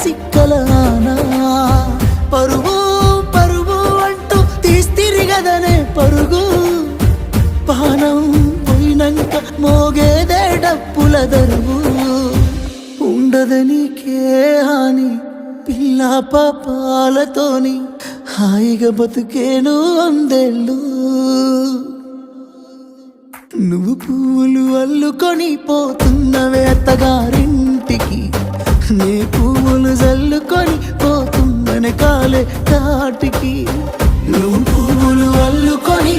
సిక్కలానా పరువు పరువు అంటూ తీస్తిరిగదనే పరుగు పానం పోయినంక మోగేదే డప్పుల దరువు ఉండదనికే హాని పిల్ల పాపాలతోని హాయిగా బతుకేను వందేళ్ళు నువ్వు పూలు అల్లుకొని పోతున్నవే అత్తగారింటికి నీ పూలు జల్లుకొని పోతున్ననే కాలే కాటికి నువ్వు పూలు అల్లుకొని